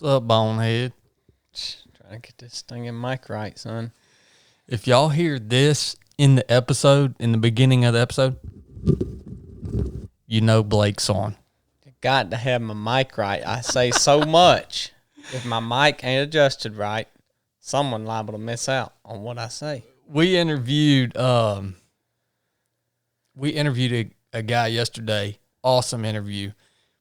What's up, bonehead? Trying to get this thing in mic right, son. If y'all hear this in the beginning of the episode, you know Blake's on. You got to have my mic right. I say so much. If my mic ain't adjusted right, someone liable to miss out on what I say. We interviewed a guy yesterday. Awesome interview.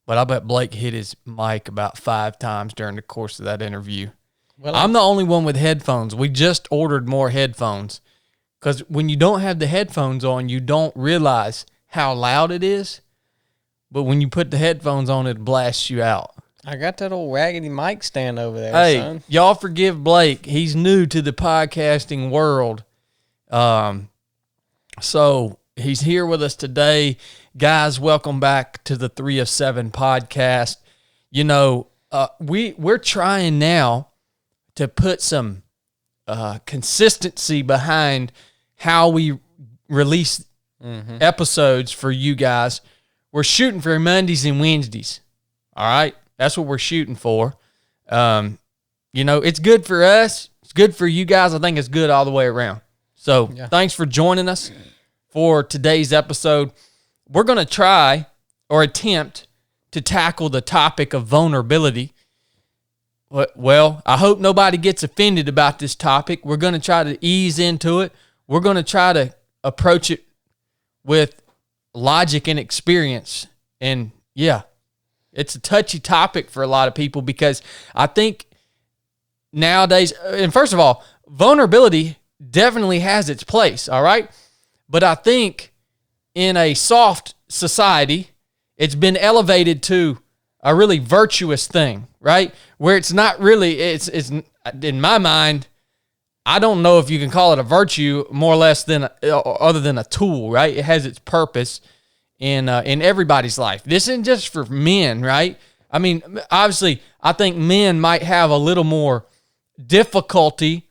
But I bet Blake hit his mic about 5 times during the course of that interview. Well, I'm the only one with headphones. We just ordered more headphones. Because when you don't have the headphones on, you don't realize how loud it is. But when you put the headphones on, it blasts you out. I got that old raggedy mic stand over there, hey, son. Y'all forgive Blake. He's new to the podcasting world. So he's here with us today. Guys, welcome back to the 3 of 7 podcast. You know, we're trying now to put some consistency behind how we release episodes for you guys. We're shooting for Mondays and Wednesdays. All right? That's what we're shooting for. You know, it's good for us. It's good for you guys. I think it's good all the way around. So Thanks for joining us for today's episode. We're going to try or attempt to tackle the topic of vulnerability. Well, I hope nobody gets offended about this topic. We're going to try to ease into it. We're going to try to approach it with logic and experience. And yeah, it's a touchy topic for a lot of people because I think nowadays, and first of all, vulnerability definitely has its place, all right? But I think in a soft society, it's been elevated to a really virtuous thing, right? Where it's not really, it's in my mind, I don't know if you can call it a virtue more or less than other than a tool, right? It has its purpose in everybody's life. This isn't just for men, right? I mean, obviously, I think men might have a little more difficulty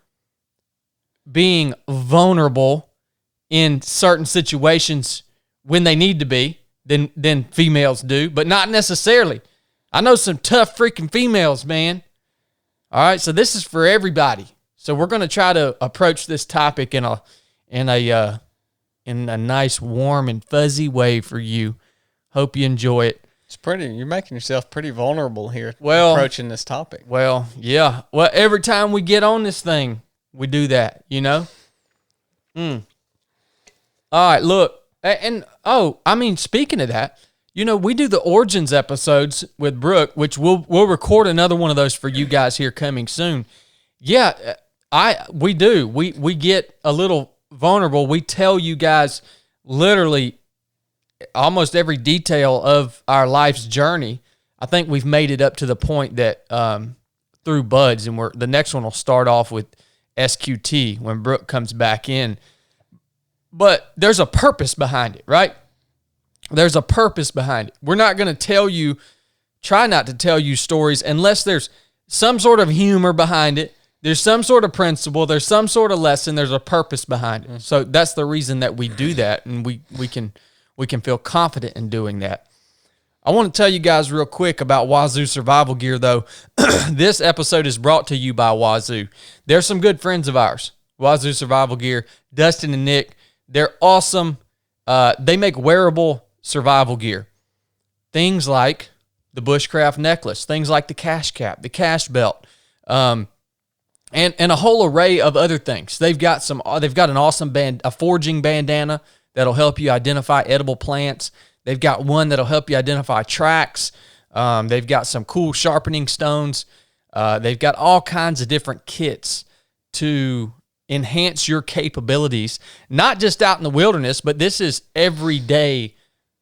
being vulnerable in certain situations when they need to be than females do, but not necessarily. I know some tough freaking females, man. All right, so this is for everybody. So we're going to try to approach this topic in a nice, warm and fuzzy way for you. Hope you enjoy it. You're making yourself pretty vulnerable here approaching this topic. Well, yeah. Well, every time we get on this thing, we do that, you know? All right, look. And, speaking of that, you know, we do the Origins episodes with Brooke, which we'll record another one of those for you guys here coming soon. Yeah, we do. We get a little vulnerable. We tell you guys literally almost every detail of our life's journey. I think we've made it up to the point that through Buds, and the next one will start off with SQT when Brooke comes back in. But there's a purpose behind it, right? There's a purpose behind it. We're not going to try not to tell you stories unless there's some sort of humor behind it. There's some sort of principle. There's some sort of lesson. There's a purpose behind it. So that's the reason that we do that, and we can feel confident in doing that. I want to tell you guys real quick about Wazoo survival gear, though. This episode is brought to you by Wazoo. They're some good friends of ours. Wazoo survival gear, Dustin and Nick. They're awesome. They make wearable survival gear. Things like the bushcraft necklace, things like the cash cap, the cash belt, and a whole array of other things. They've got an awesome a foraging bandana that'll help you identify edible plants. They've got one that'll help you identify tracks. They've got some cool sharpening stones. They've got all kinds of different kits to enhance your capabilities, not just out in the wilderness, but this is everyday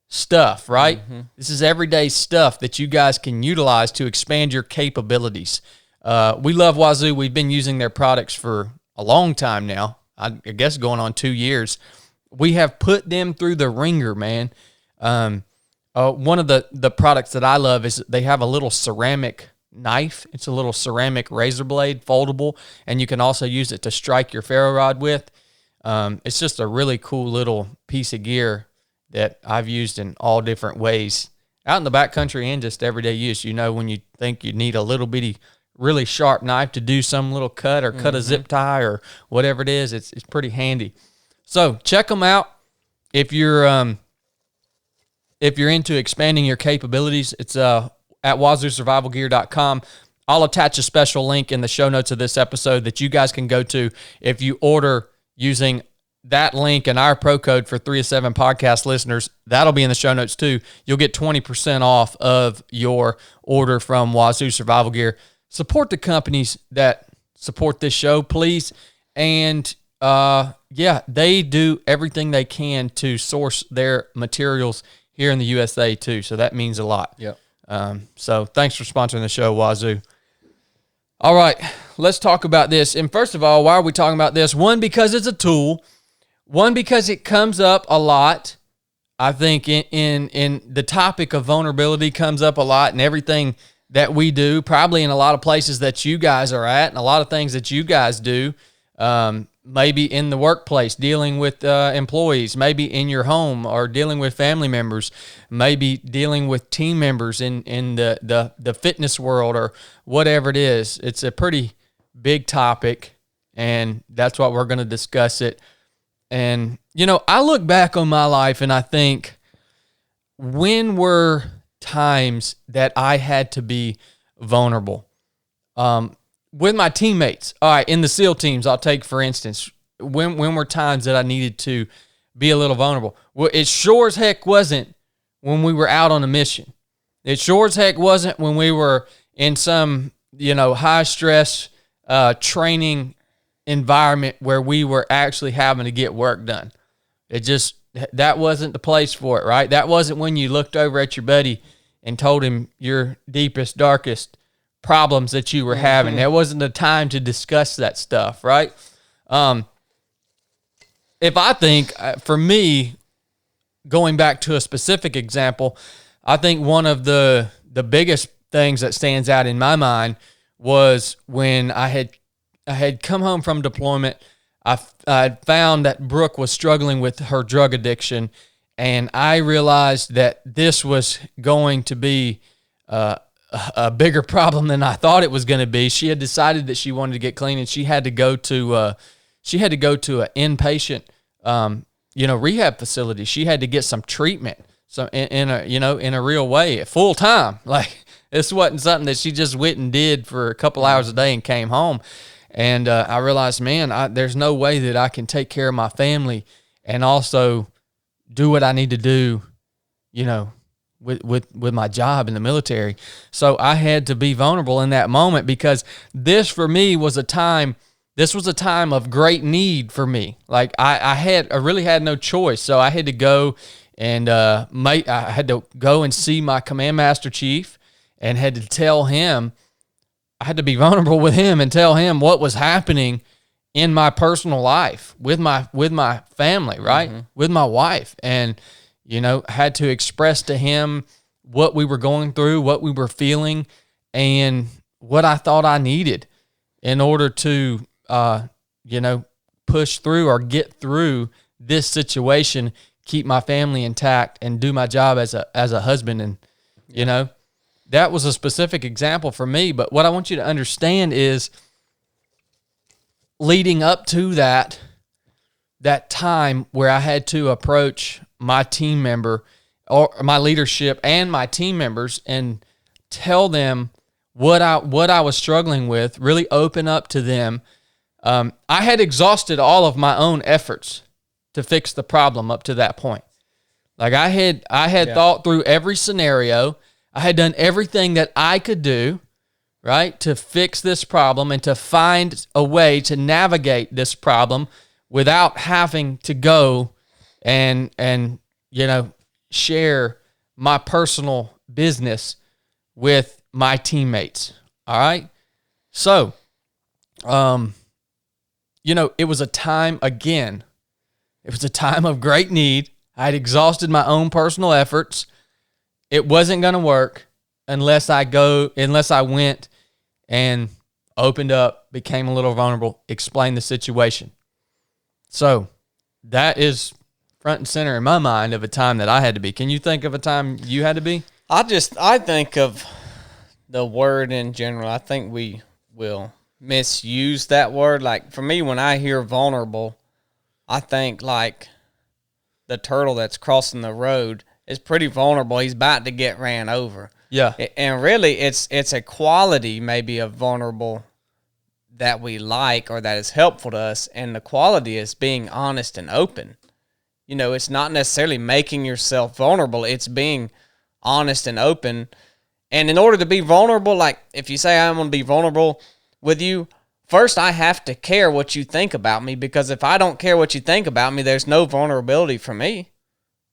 stuff, right? Mm-hmm. This is everyday stuff that you guys can utilize to expand your capabilities. We love Wazoo. We've been using their products for a long time now. I guess going on 2 years. We have put them through the ringer, man. One of the products that I love is they have a little ceramic knife. It's a little ceramic razor blade, foldable, and you can also use it to strike your ferro rod with. It's just a really cool little piece of gear that I've used in all different ways out in the backcountry and just everyday use. When you think you need a little bitty, really sharp knife to do some little cut or cut a zip tie or whatever it is, it's pretty handy. So check them out if you're into expanding your capabilities. It's at wazoosurvivalgear.com. I'll attach a special link in the show notes of this episode that you guys can go to if you order using that link and our pro code for 3 of 7 podcast listeners. That'll be in the show notes too. You'll get 20% off of your order from Wazoo Survival Gear. Support the companies that support this show, please. And they do everything they can to source their materials here in the USA too. So that means a lot. Yep. So thanks for sponsoring the show, Wazoo. All right, let's talk about this. And first of all, why are we talking about this? One, because it's a tool. One, because it comes up a lot. I think in the topic of vulnerability comes up a lot in everything that we do, probably in a lot of places that you guys are at and a lot of things that you guys do, maybe in the workplace, dealing with employees, maybe in your home or dealing with family members, maybe dealing with team members in the fitness world or whatever it is. It's a pretty big topic, and that's what we're going to discuss it. And, I look back on my life and I think, when were times that I had to be vulnerable? With my teammates. All right, in the SEAL teams, I'll take, for instance, when were times that I needed to be a little vulnerable? Well, it sure as heck wasn't when we were out on a mission. It sure as heck wasn't when we were in some, high stress training environment where we were actually having to get work done. That wasn't the place for it, right? That wasn't when you looked over at your buddy and told him your deepest, darkest problems that you were having. That wasn't the time to discuss that stuff, right? If I think, for me, going back to a specific example, I think one of the biggest things that stands out in my mind was when I had come home from deployment. I found that Brooke was struggling with her drug addiction, and I realized that this was going to be a bigger problem than I thought it was going to be. She had decided that she wanted to get clean, and she had to go to an inpatient rehab facility. She had to get some treatment, so in a real way, full time. Like, this wasn't something that she just went and did for a couple hours a day and came home. And I realized, man, there's no way that I can take care of my family and also do what I need to do, with my job in the military. So I had to be vulnerable in that moment, because this for me was a time of great need for me. Like, I really had no choice. So I had to go and I had to go and see my command master chief and had to tell him. I had to be vulnerable with him and tell him what was happening in my personal life with my family, right? With my wife. And, had to express to him what we were going through, what we were feeling, and what I thought I needed in order to, push through or get through this situation, keep my family intact, and do my job as a husband. And, that was a specific example for me. But what I want you to understand is, leading up to that time where I had to approach my team member or my leadership and my team members and tell them what I was struggling with, really open up to them. I had exhausted all of my own efforts to fix the problem up to that point. Like, I had thought through every scenario. I had done everything that I could do, right, to fix this problem and to find a way to navigate this problem without having to go and share my personal business with my teammates. All right. So, it was a time, again, it was a time of great need. I had exhausted my own personal efforts. It wasn't going to work unless I went and opened up, became a little vulnerable, explained the situation. So that is front and center in my mind of a time that I had to be. Can you think of a time you had to be? I think of the word in general. I think we will misuse that word. Like for me, when I hear vulnerable, I think like the turtle that's crossing the road is pretty vulnerable. He's about to get ran over. Yeah. And really, it's a quality maybe of vulnerable that we like or that is helpful to us. And the quality is being honest and open. You know, it's not necessarily making yourself vulnerable. It's being honest and open. And in order to be vulnerable, like if you say I'm going to be vulnerable with you, first I have to care what you think about me, because if I don't care what you think about me, there's no vulnerability for me.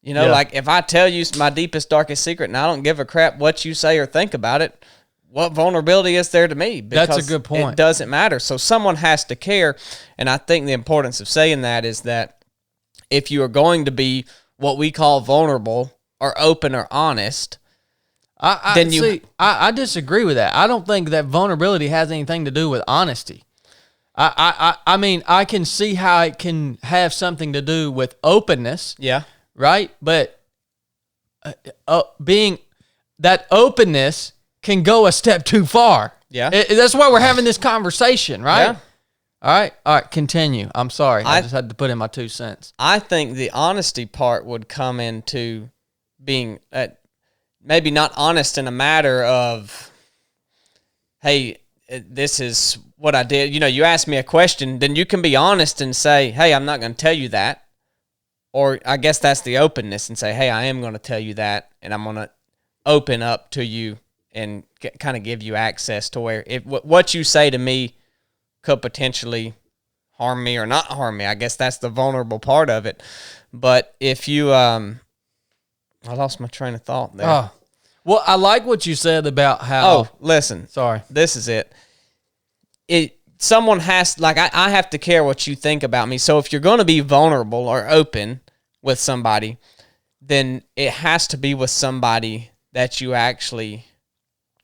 You know, like if I tell you my deepest, darkest secret and I don't give a crap what you say or think about it, what vulnerability is there to me? Because that's a good point. It doesn't matter. So someone has to care. And I think the importance of saying that is that if you are going to be what we call vulnerable or open or honest, I disagree with that. I don't think that vulnerability has anything to do with honesty. I mean, I can see how it can have something to do with openness. Yeah. Right? But being that openness can go a step too far. Yeah. That's why we're having this conversation, right? Yeah. All right, continue. I'm sorry. I just had to put in my 2 cents. I think the honesty part would come into being maybe not honest in a matter of, hey, this is what I did. You know, you asked me a question, then you can be honest and say, hey, I'm not going to tell you that. Or I guess that's the openness, and say, hey, I am going to tell you that, and I'm going to open up to you and kind of give you access to where what you say to me could potentially harm me or not harm me. I guess that's the vulnerable part of it. But if you, I lost my train of thought there. Oh, well, I like what you said about how. Oh, listen. Sorry. This is it. Someone has, like, I have to care what you think about me. So if you're going to be vulnerable or open with somebody, then it has to be with somebody that you actually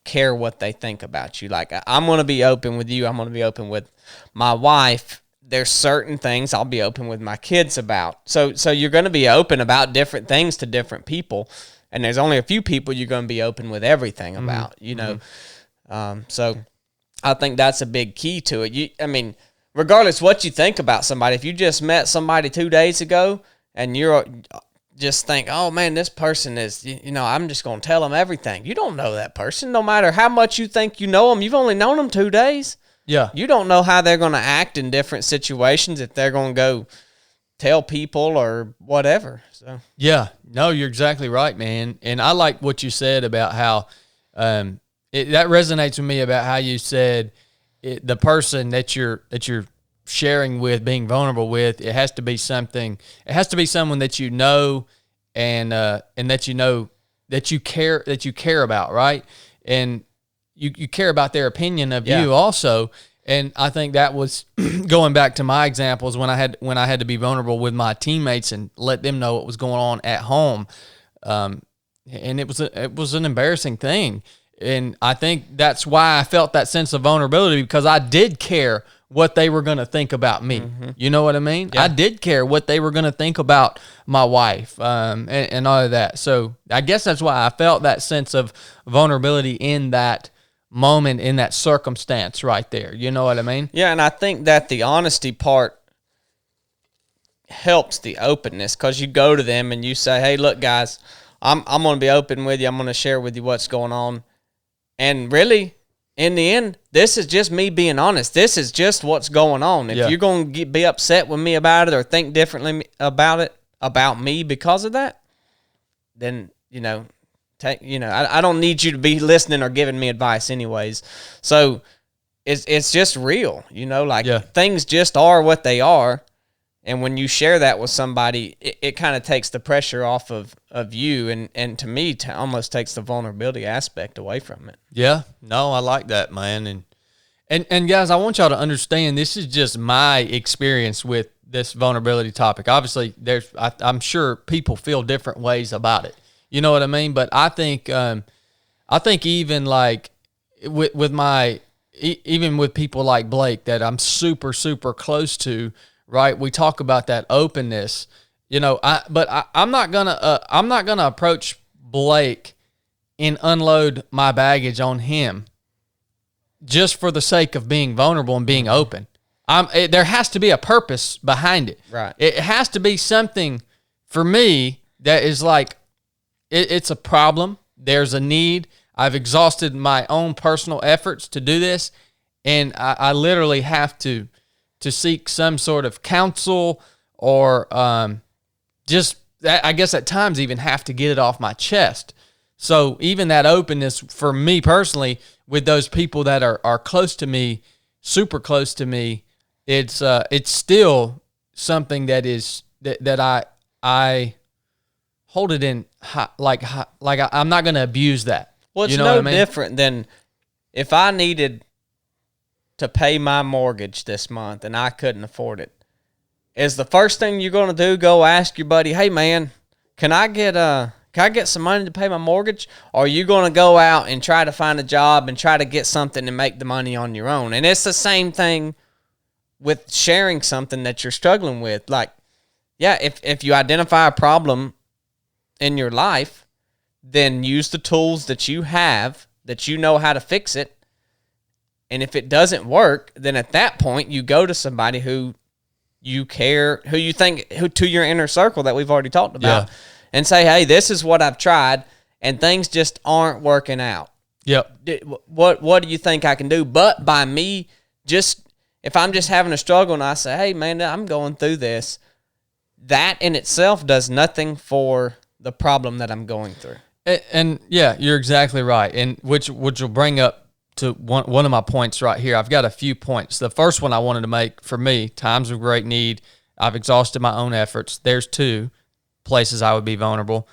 care what they think about you. Like, I'm going to be open with you. I'm going to be open with my wife. There's certain things I'll be open with my kids about. So you're going to be open about different things to different people. And there's only a few people you're going to be open with everything about, you know. So I think that's a big key to it. I mean, regardless what you think about somebody, if you just met somebody 2 days ago and you're just think, oh man, this person is, you know, I'm just going to tell them everything. You don't know that person. No matter how much you think you know them, you've only known them 2 days. Yeah. You don't know how they're going to act in different situations, if they're going to go tell people or whatever. So yeah, no, you're exactly right, man. And I like what you said about how that resonates with me about how you said the person that you're sharing with, being vulnerable with, it has to be someone that you know and that you know that you care about, right? And you care about their opinion of you also. And I think that was going back to my examples when I had to be vulnerable with my teammates and let them know what was going on at home. And it was an embarrassing thing. And I think that's why I felt that sense of vulnerability, because I did care what they were going to think about me. Mm-hmm. You know what I mean? Yeah. I did care what they were going to think about my wife and all of that. So I guess that's why I felt that sense of vulnerability in that moment, in that circumstance right there. You know what I mean? Yeah, and I think that the honesty part helps the openness, because you go to them and you say, hey, look, guys, I'm going to be open with you. I'm going to share with you what's going on. And really, in the end, this is just me being honest. This is just what's going on. If you're going to be upset with me about it or think differently about me because of that, then, you know, I don't need you to be listening or giving me advice anyways. So it's just real, you know, like things just are what they are. And when you share that with somebody, it kind of takes the pressure off of you, and to me, almost takes the vulnerability aspect away from it. Yeah, no, I like that, man. And guys, I want y'all to understand, this is just my experience with this vulnerability topic. Obviously, I'm sure people feel different ways about it. You know what I mean? But I think even like even with people like Blake that I'm super, super close to, right? We talk about that openness, you know. I'm not gonna approach Blake and unload my baggage on him just for the sake of being vulnerable and being open. There has to be a purpose behind it. Right. It has to be something for me that is like, it's a problem. There's a need. I've exhausted my own personal efforts to do this, and I literally have to seek some sort of counsel or just, I guess at times even have to get it off my chest. So even that openness for me personally with those people that are close to me, super close to me, it's still something that I hold it in like I'm not going to abuse that. Well, it's you know no what I mean? different than if I needed to pay my mortgage this month and I couldn't afford it. Is the first thing you're going to do go ask your buddy, "Hey man, can I get some money to pay my mortgage?" Or are you going to go out and try to find a job and try to get something and make the money on your own? And it's the same thing with sharing something that you're struggling with. Like, yeah, if you identify a problem in your life, then use the tools that you have, that you know how to fix it. And if it doesn't work, then at that point you go to somebody who you care, who you think, who to your inner circle that we've already talked about, and say, "Hey, this is what I've tried, and things just aren't working out. Yep. What do you think I can do?" But by me, just if I'm just having a struggle and I say, "Hey, man, I'm going through this," that in itself does nothing for the problem that I'm going through. And yeah, you're exactly right. And which will bring up to one of my points right here. I've got a few points. The first one I wanted to make, for me, times of great need, I've exhausted my own efforts. There's two places I would be vulnerable.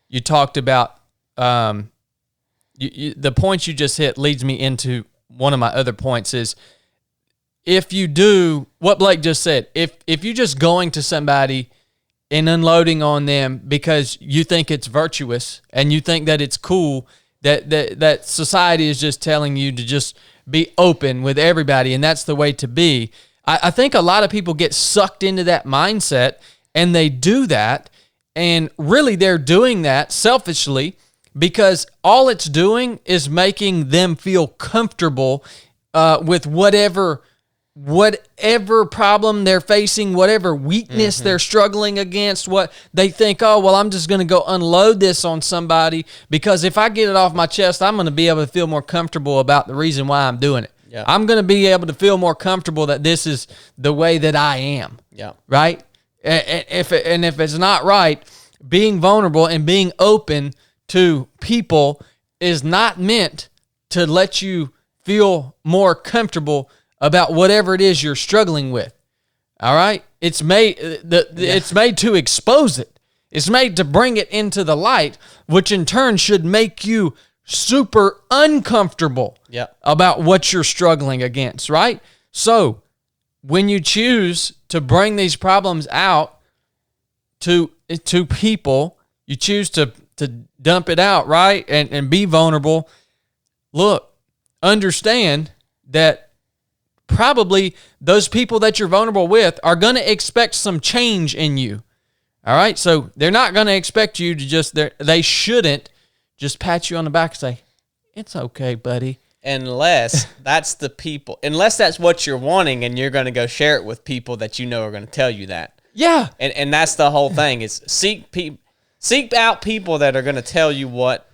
You talked about the points you just hit leads me into one of my other points is, if you do what Blake just said, if you're just going to somebody and unloading on them because you think it's virtuous and you think that it's cool, that society is just telling you to just be open with everybody and that's the way to be. I think a lot of people get sucked into that mindset and they do that, and really they're doing that selfishly because all it's doing is making them feel comfortable with whatever problem they're facing, whatever weakness they're struggling against, what they think, "Oh, well, I'm just going to go unload this on somebody because if I get it off my chest, I'm going to be able to feel more comfortable about the reason why I'm doing it. Yeah. I'm going to be able to feel more comfortable that this is the way that I am." Yeah. Right? If it's not right, being vulnerable and being open to people is not meant to let you feel more comfortable about whatever it is you're struggling with. All right? It's made it's made to expose it. It's made to bring it into the light, which in turn should make you super uncomfortable about what you're struggling against, right? So, when you choose to bring these problems out to people, you choose to dump it out, right? And be vulnerable. Look, understand that probably those people that you're vulnerable with are going to expect some change in you. All right? So they're not going to expect you to they shouldn't just pat you on the back and say, "It's okay, buddy." Unless that's what you're wanting and you're going to go share it with people that you know are going to tell you that. Yeah. And that's the whole thing is seek out people that are going to tell you what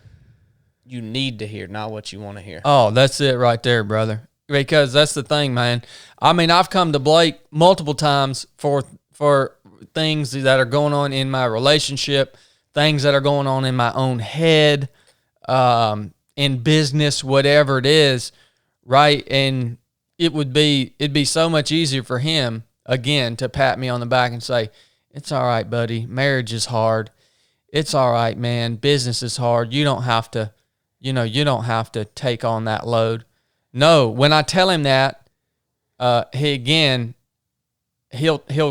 you need to hear, not what you want to hear. Oh, that's it right there, brother. Because that's the thing, man. I mean, I've come to Blake multiple times for things that are going on in my relationship, things that are going on in my own head, in business, whatever it is, right? And it'd be so much easier for him, again, to pat me on the back and say, "It's all right, buddy. Marriage is hard. It's all right, man. Business is hard. You don't have to, you don't have to take on that load." No, when I tell him that, he'll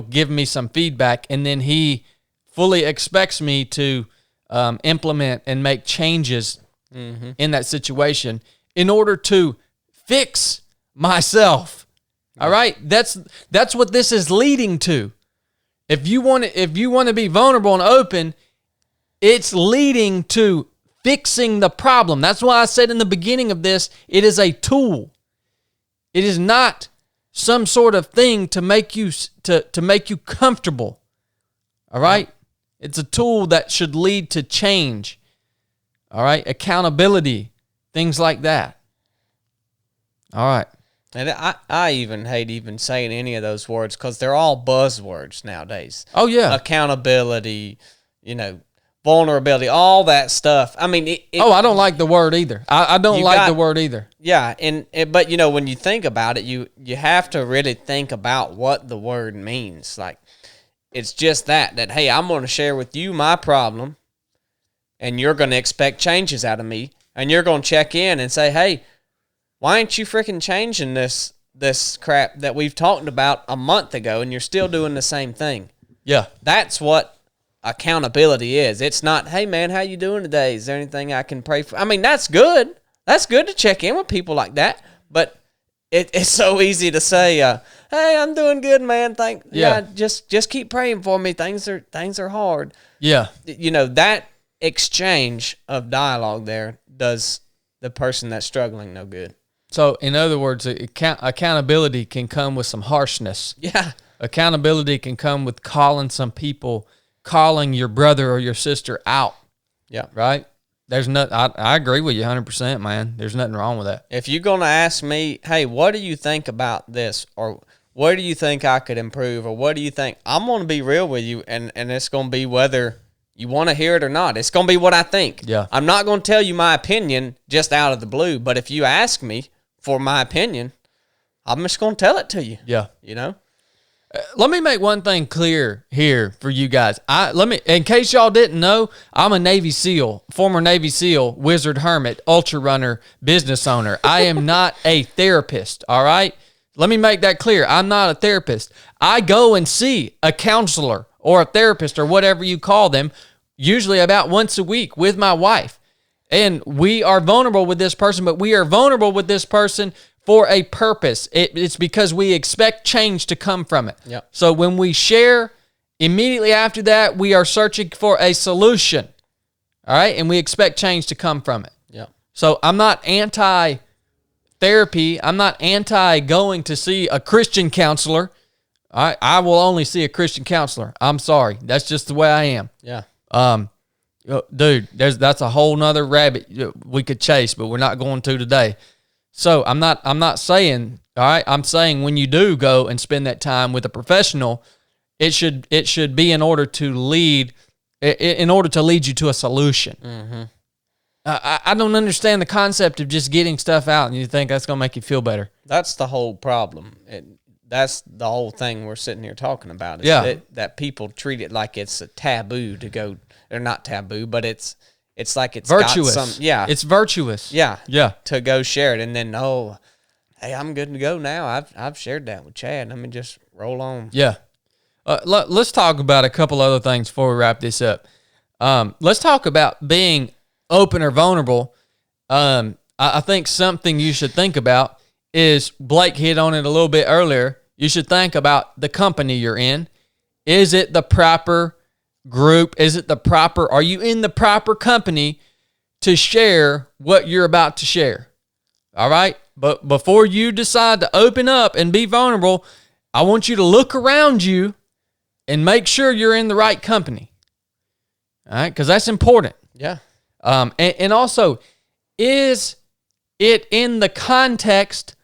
give me some feedback, and then he fully expects me to implement and make changes in that situation in order to fix myself. All right, that's what this is leading to. If you want to be vulnerable and open, it's leading to fixing the problem. That's why I said in the beginning of this, it is a tool. It is not some sort of thing to make you comfortable. All right? It's a tool that should lead to change. All right? Accountability, things like that. All right. And I even hate even saying any of those words because they're all buzzwords nowadays. Oh, yeah. Accountability, vulnerability, all that stuff. I mean, I don't like the word either. I don't like the word either. Yeah, but when you think about it, you have to really think about what the word means. Like, it's just that hey, I'm going to share with you my problem, and you're going to expect changes out of me, and you're going to check in and say, hey, why ain't you freaking changing this crap that we've talked about a month ago, and you're still doing the same thing? Yeah, that's what accountability is. It's not, hey man, how you doing today? Is there anything I can pray for? I mean, that's good. That's good to check in with people like that. But it's so easy to say, hey, I'm doing good, man. Just keep praying for me. Things are hard. Yeah. That exchange of dialogue there does the person that's struggling no good. So, in other words, accountability can come with some harshness. Yeah. Accountability can come with calling your brother or your sister out. Yeah. Right? There's I agree with you 100%, man. There's nothing wrong with that. If you're going to ask me, hey, what do you think about this? Or what do you think I could improve? Or what do you think? I'm going to be real with you, and it's going to be whether you want to hear it or not. It's going to be what I think. Yeah. I'm not going to tell you my opinion just out of the blue, but if you ask me for my opinion, I'm just going to tell it to you. Yeah. Let me make one thing clear here for you guys. In case y'all didn't know, I'm a Navy SEAL, former Navy SEAL, wizard hermit, ultra runner, business owner. I am not a therapist, all right? Let me make that clear. I'm not a therapist. I go and see a counselor or a therapist or whatever you call them, usually about once a week with my wife. And we are vulnerable with this person, but we are vulnerable with this person for a purpose. It's because we expect change to come from it. Yep. So when we share, immediately after that, we are searching for a solution. All right? And we expect change to come from it. Yep. So I'm not anti-therapy. I'm not anti-going to see a Christian counselor. All right? I will only see a Christian counselor. I'm sorry. That's just the way I am. Yeah. Dude, that's a whole nother rabbit we could chase, but we're not going to today. So I'm not saying, all right, I'm saying when you do go and spend that time with a professional, it should be in order to lead you to a solution. Mm-hmm. I don't understand the concept of just getting stuff out and you think that's going to make you feel better. That's the whole problem. That's the whole thing we're sitting here talking about. That people treat it like it's a taboo to go. They're not taboo, but it's like it's virtuous. Got some, yeah, it's virtuous. Yeah, yeah. To go share it, and then hey, I'm good to go now. I've shared that with Chad. Let me just roll on. Yeah. Let's talk about a couple other things before we wrap this up. Let's talk about being open or vulnerable. I think something you should think about is, Blake hit on it a little bit earlier. You should think about the company you're in. Is it the proper group? Are you in the proper company to share what you're about to share? All right? But before you decide to open up and be vulnerable, I want you to look around you and make sure you're in the right company. All right? Because that's important. Yeah. And also, is it in the context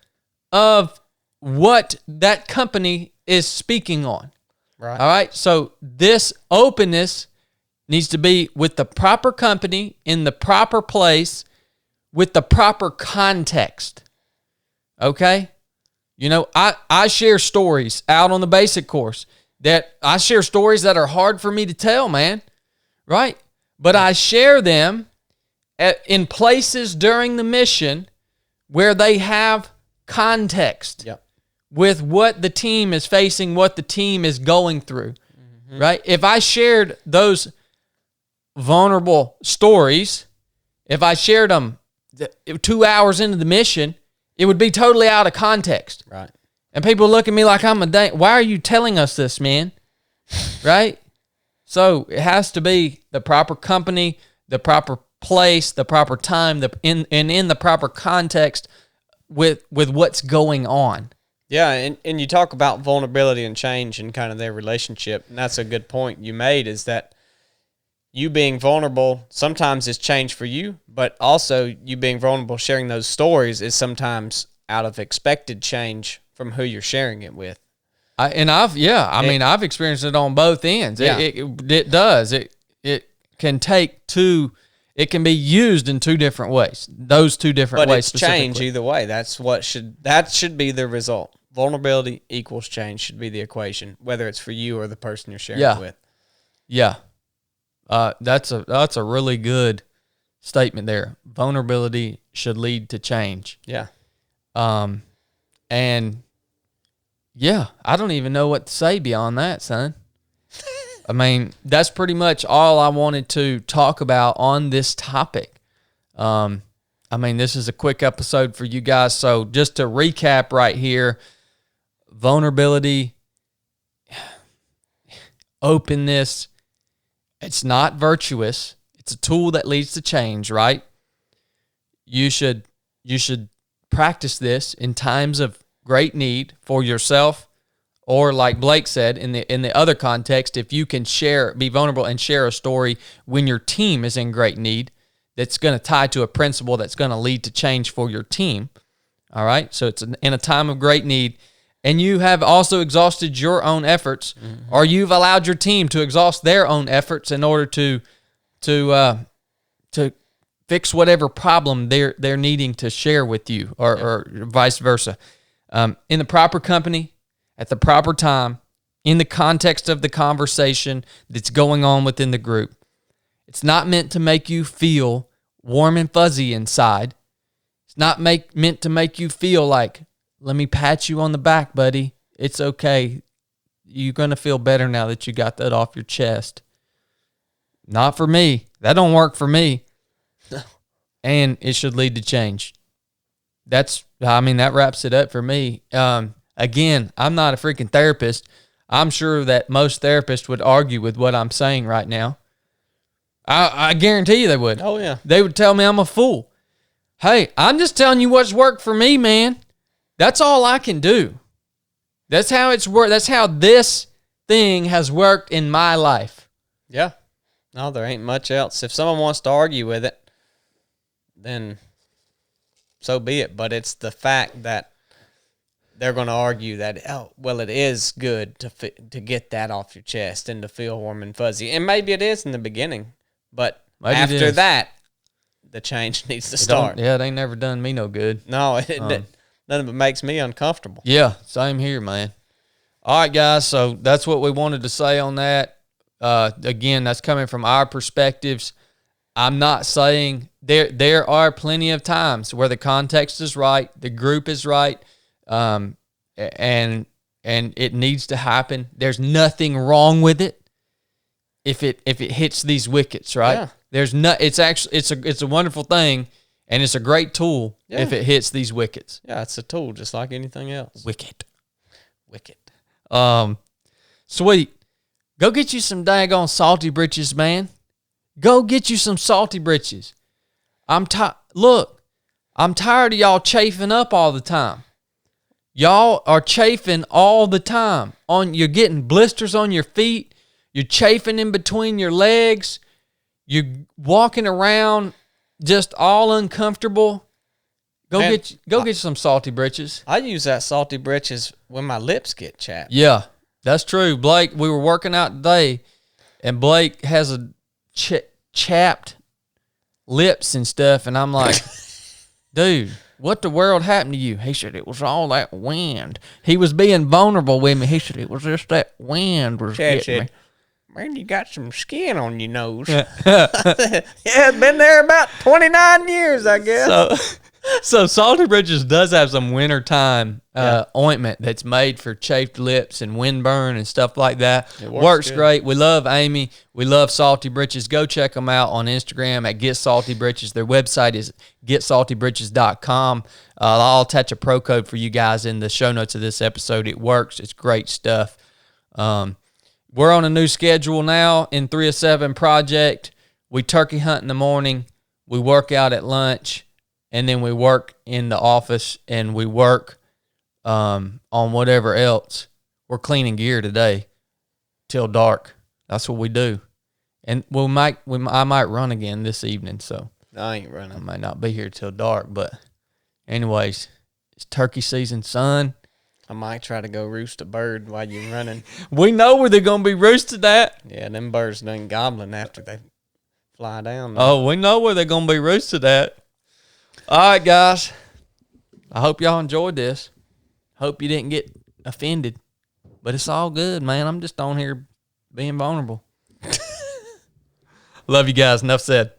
of what that company is speaking on? Right. All right. So this openness needs to be with the proper company, in the proper place, with the proper context. Okay? I share stories out on the basic course that are hard for me to tell, man. Right? But I share them in places during the mission where they have context. Yep. With what the team is facing, what the team is going through, right? If I shared those vulnerable stories, if I shared them 2 hours into the mission, it would be totally out of context. Right. And people look at me like I'm why are you telling us this, man? Right? So it has to be the proper company, the proper place, the proper time, in the proper context with what's going on. Yeah, and you talk about vulnerability and change and kind of their relationship, and that's a good point you made, is that you being vulnerable sometimes is change for you, but also you being vulnerable, sharing those stories is sometimes out of expected change from who you're sharing it with. I've experienced it on both ends. Yeah. It does. It can take two. It can be used in two different ways. Those two different ways. But it's change either way. That should be the result. Vulnerability equals change should be the equation, whether it's for you or the person you're sharing it with. Yeah. That's a really good statement there. Vulnerability should lead to change. Yeah. And yeah, I don't even know what to say beyond that, son. I mean, that's pretty much all I wanted to talk about on this topic. This is a quick episode for you guys. So just to recap right here, vulnerability, openness, it's not virtuous. It's a tool that leads to change, right? You should practice this in times of great need for yourself, or like Blake said in the other context, if you can be vulnerable and share a story when your team is in great need, that's going to tie to a principle that's going to lead to change for your team. All right, so it's in a time of great need, and you have also exhausted your own efforts, or you've allowed your team to exhaust their own efforts in order to fix whatever problem they're needing to share with you, or vice versa. In the proper company, at the proper time, in the context of the conversation that's going on within the group. It's not meant to make you feel warm and fuzzy inside. It's not meant to make you feel like, let me pat you on the back, buddy. It's okay. You're going to feel better now that you got that off your chest. Not for me. That don't work for me. And it should lead to change. That wraps it up for me. Again, I'm not a freaking therapist. I'm sure that most therapists would argue with what I'm saying right now. I guarantee you they would. Oh, yeah. They would tell me I'm a fool. Hey, I'm just telling you what's worked for me, man. That's all I can do. That's how it's worked. That's how this thing has worked in my life. Yeah. No, there ain't much else. If someone wants to argue with it, then so be it. But it's the fact that they're going to argue that, it is good to get that off your chest and to feel warm and fuzzy. And maybe it is in the beginning, but maybe after that, the change needs to start. It ain't never done me no good. No, none of it makes me uncomfortable. Yeah, same here, man. All right, guys, so that's what we wanted to say on that. Again, that's coming from our perspectives. I'm not saying there are plenty of times where the context is right, the group is right, and it needs to happen. There's nothing wrong with it if it hits these wickets, right? Yeah. It's a wonderful thing, and it's a great tool if it hits these wickets. Yeah, it's a tool just like anything else. Wicket. Sweet. Go get you some daggone salty britches, man. Go get you some salty britches. I'm tired of y'all chafing up all the time. Y'all are chafing all the time. You're getting blisters on your feet. You're chafing in between your legs. You're walking around just all uncomfortable. Go get you some salty britches. I use that salty britches when my lips get chapped. Yeah, that's true. Blake, we were working out today, and Blake has a chapped lips and stuff, and I'm like, dude, what the world happened to you? He said, it was all that wind. He was being vulnerable with me. He said, it was just that wind was getting me. Man, you got some skin on your nose. Yeah, it's been there about 29 years, I guess. So Salty Britches does have some wintertime ointment that's made for chafed lips and windburn and stuff like that. It works great. We love Amy. We love Salty Britches. Go check them out on Instagram at Get Salty Britches. Their website is getsaltybritches.com. I'll attach a pro code for you guys in the show notes of this episode. It works. It's great stuff. We're on a new schedule now in 3 of 7 project. We turkey hunt in the morning. we work out at lunch, and then we work in the office, and we work on whatever else. We're cleaning gear today till dark. That's what we do. And I might run again this evening, so I ain't running. I might not be here till dark. But anyways, it's turkey season, son. I might try to go roost a bird while you're running. We know where they're going to be roosted at. Yeah, them birds done gobbling after they fly down. Oh, we know where they're going to be roosted at. All right, guys. I hope y'all enjoyed this. Hope you didn't get offended. But it's all good, man. I'm just on here being vulnerable. Love you guys. Enough said.